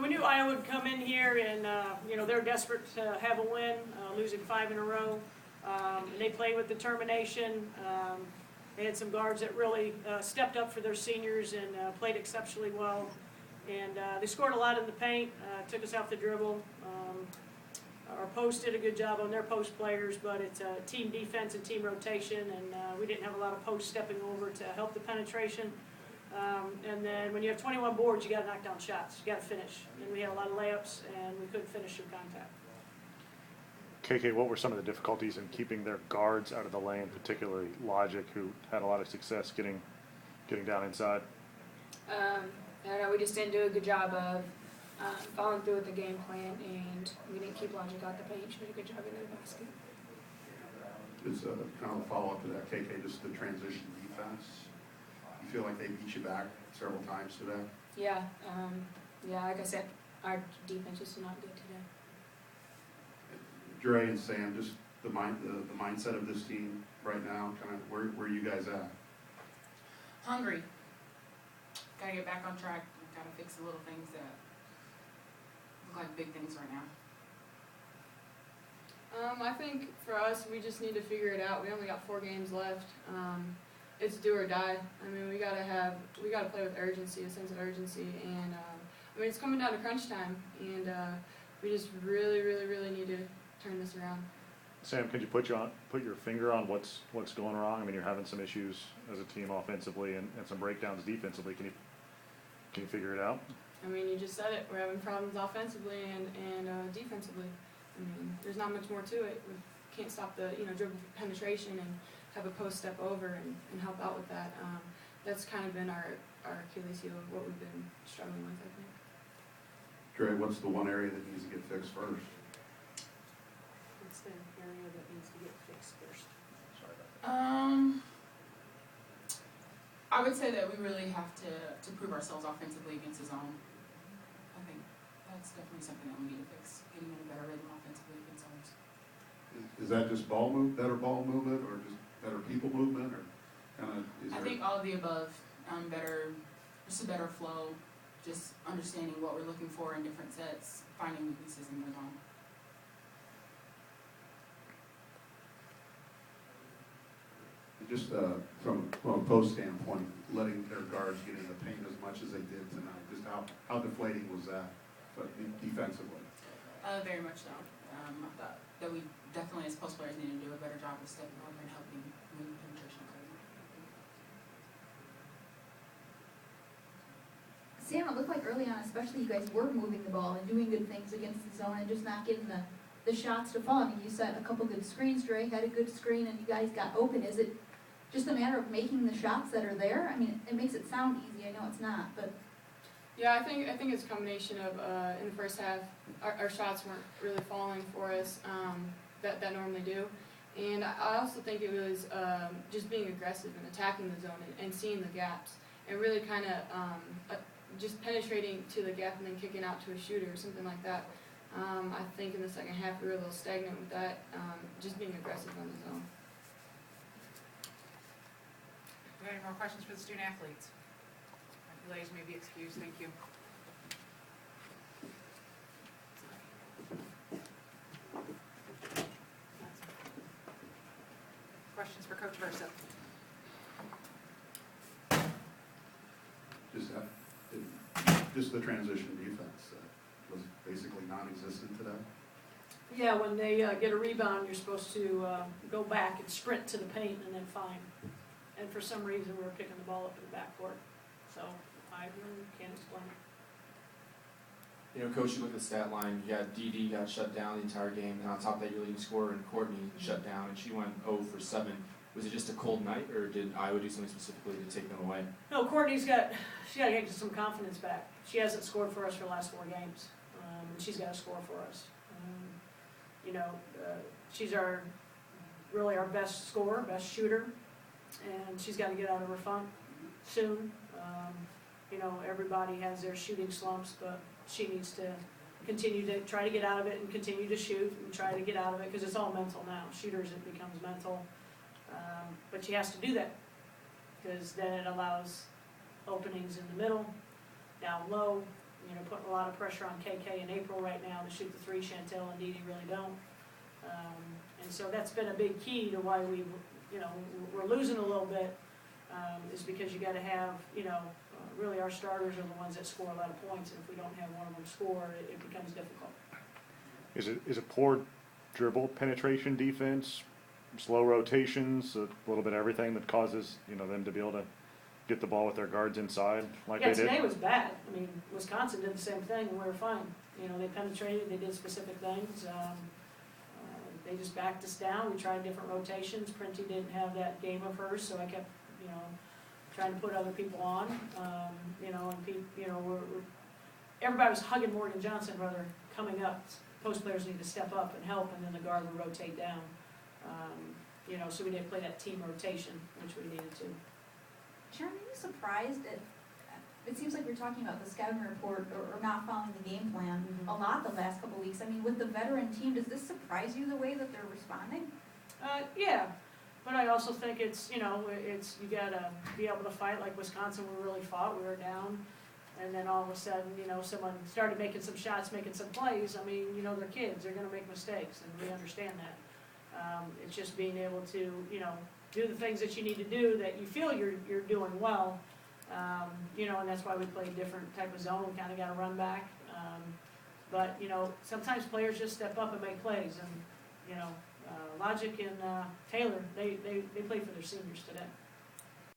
We knew Iowa would come in here and, they're desperate to have a win, losing 5 in a row. And they played with determination. They had some guards that really stepped up for their seniors and played exceptionally well. And they scored a lot in the paint, took us off the dribble. Our post did a good job on their post players, but it's a team defense and team rotation, and we didn't have a lot of posts stepping over to help the penetration. And then when you have 21 boards, you got to knock down shots. You got to finish. And we had a lot of layups, and we couldn't finish through contact. KK, what were some of the difficulties in keeping their guards out of the lane, particularly Logic, who had a lot of success getting down inside? I don't know, we just didn't do a good job of following through with the game plan, and we didn't keep Logic out the paint. She did a good job in the basket. Just kind of a follow-up to that, KK, just the transition defense. You feel like they beat you back several times today? Yeah, like I said, our defense is not good today. Dre and Sam, just the mindset of this team right now, kind of where are you guys at? Hungry. Gotta get back on track. Gotta fix the little things that look like big things right now. I think for us, we just need to figure it out. We only got 4 games left. It's do or die. I mean, we gotta play with urgency, a sense of urgency, and it's coming down to crunch time, and we just really need to turn this around. Sam, could you put your finger on what's going wrong? I mean, you're having some issues as a team offensively and some breakdowns defensively. Can you figure it out? I mean, you just said it. We're having problems offensively and defensively. I mean, there's not much more to it. We can't stop the dribble penetration and have a post step over and help out with that. That's kind of been our Achilles heel of what we've been struggling with, I think. Dre, what's the one area that needs to get fixed first? What's the area that needs to get fixed first? Sorry about that. I would say that we really have to prove ourselves offensively against the zone. I think that's definitely something that we need to fix, getting in a better rhythm offensively against zones. Is that just better ball movement, or just better people movement, or kind of? I think all of the above. Just a better flow, just understanding what we're looking for in different sets, finding weaknesses in the zone. Just from a post standpoint, letting their guards get in the paint as much as they did tonight, just how deflating was that, but defensively? Very much so. I thought that we definitely, as post players, need to do a better job of stepping over and helping win the penetration code. Sam, it looked like early on, especially, you guys were moving the ball and doing good things against the zone and just not getting the shots to fall. I mean, you set a couple good screens. Dre had a good screen, and you guys got open. Is it just a matter of making the shots that are there? I mean, it makes it sound easy. I know it's not, but Yeah, I think it's a combination of in the first half, our shots weren't really falling for us that normally do, and I also think it was just being aggressive and attacking the zone and seeing the gaps and really kind of just penetrating to the gap and then kicking out to a shooter or something like that. I think in the second half we were a little stagnant with that, just being aggressive on the zone. Do we have any more questions for the student athletes? Delays may be excused. Thank you. Questions for Coach Versyp? Just the transition defense was basically non-existent today. Yeah, when they get a rebound, you're supposed to go back and sprint to the paint and then find. And for some reason, we were picking the ball up in the backcourt. So I really can't explain it. Coach, you look at the stat line, you had DD got shut down the entire game, and on top of that, your leading scorer and Courtney shut down, and she went 0 for 7. Was it just a cold night, or did Iowa do something specifically to take them away? No, Courtney's got to get some confidence back. She hasn't scored for us for the last 4 games, and she's got to score for us. She's really our best scorer, best shooter, and she's got to get out of her funk soon. Everybody has their shooting slumps, but she needs to continue to try to get out of it and continue to shoot and try to get out of it, because it's all mental now. Shooters, it becomes mental. But she has to do that, because then it allows openings in the middle, down low, you know, putting a lot of pressure on KK and April right now to shoot the three. Chantel and Dee Dee really don't. And so that's been a big key to why we, you know, we're losing a little bit, is because you gotta have, you know, really our starters are the ones that score a lot of points, and if we don't have one of them score, it becomes difficult. Is it poor dribble penetration defense, slow rotations, a little bit of everything that causes, you know, them to be able to get the ball with their guards inside like Yeah, they did? today was bad. I mean, Wisconsin did the same thing, and we were fine. You know, they penetrated, they did specific things. They just backed us down. We tried different rotations. Printy didn't have that game of hers, so I kept, you know, trying to put other people on. You know, and you know, everybody was hugging Morgan Johnson, rather coming up. Post players need to step up and help, and then the guard would rotate down. You know, so we didn't play that team rotation, which we needed to. Sharon, are you surprised at, it seems like we're talking about the scouting report or not following the game plan a lot the last couple of weeks. I mean, with the veteran team, does this surprise you the way that they're responding? Yeah, but I also think it's, you know, it's, you gotta be able to fight like Wisconsin, we really fought, we were down. And then all of a sudden, you know, someone started making some shots, making some plays. I mean, you know, they're kids, they're gonna make mistakes, and we understand that. It's just being able to, you know, do the things that you need to do that you feel you're doing well. You know, and that's why we play a different type of zone. We kind of got to run back. But, you know, sometimes players just step up and make plays. And, you know, Logic and Taylor, they played for their seniors today.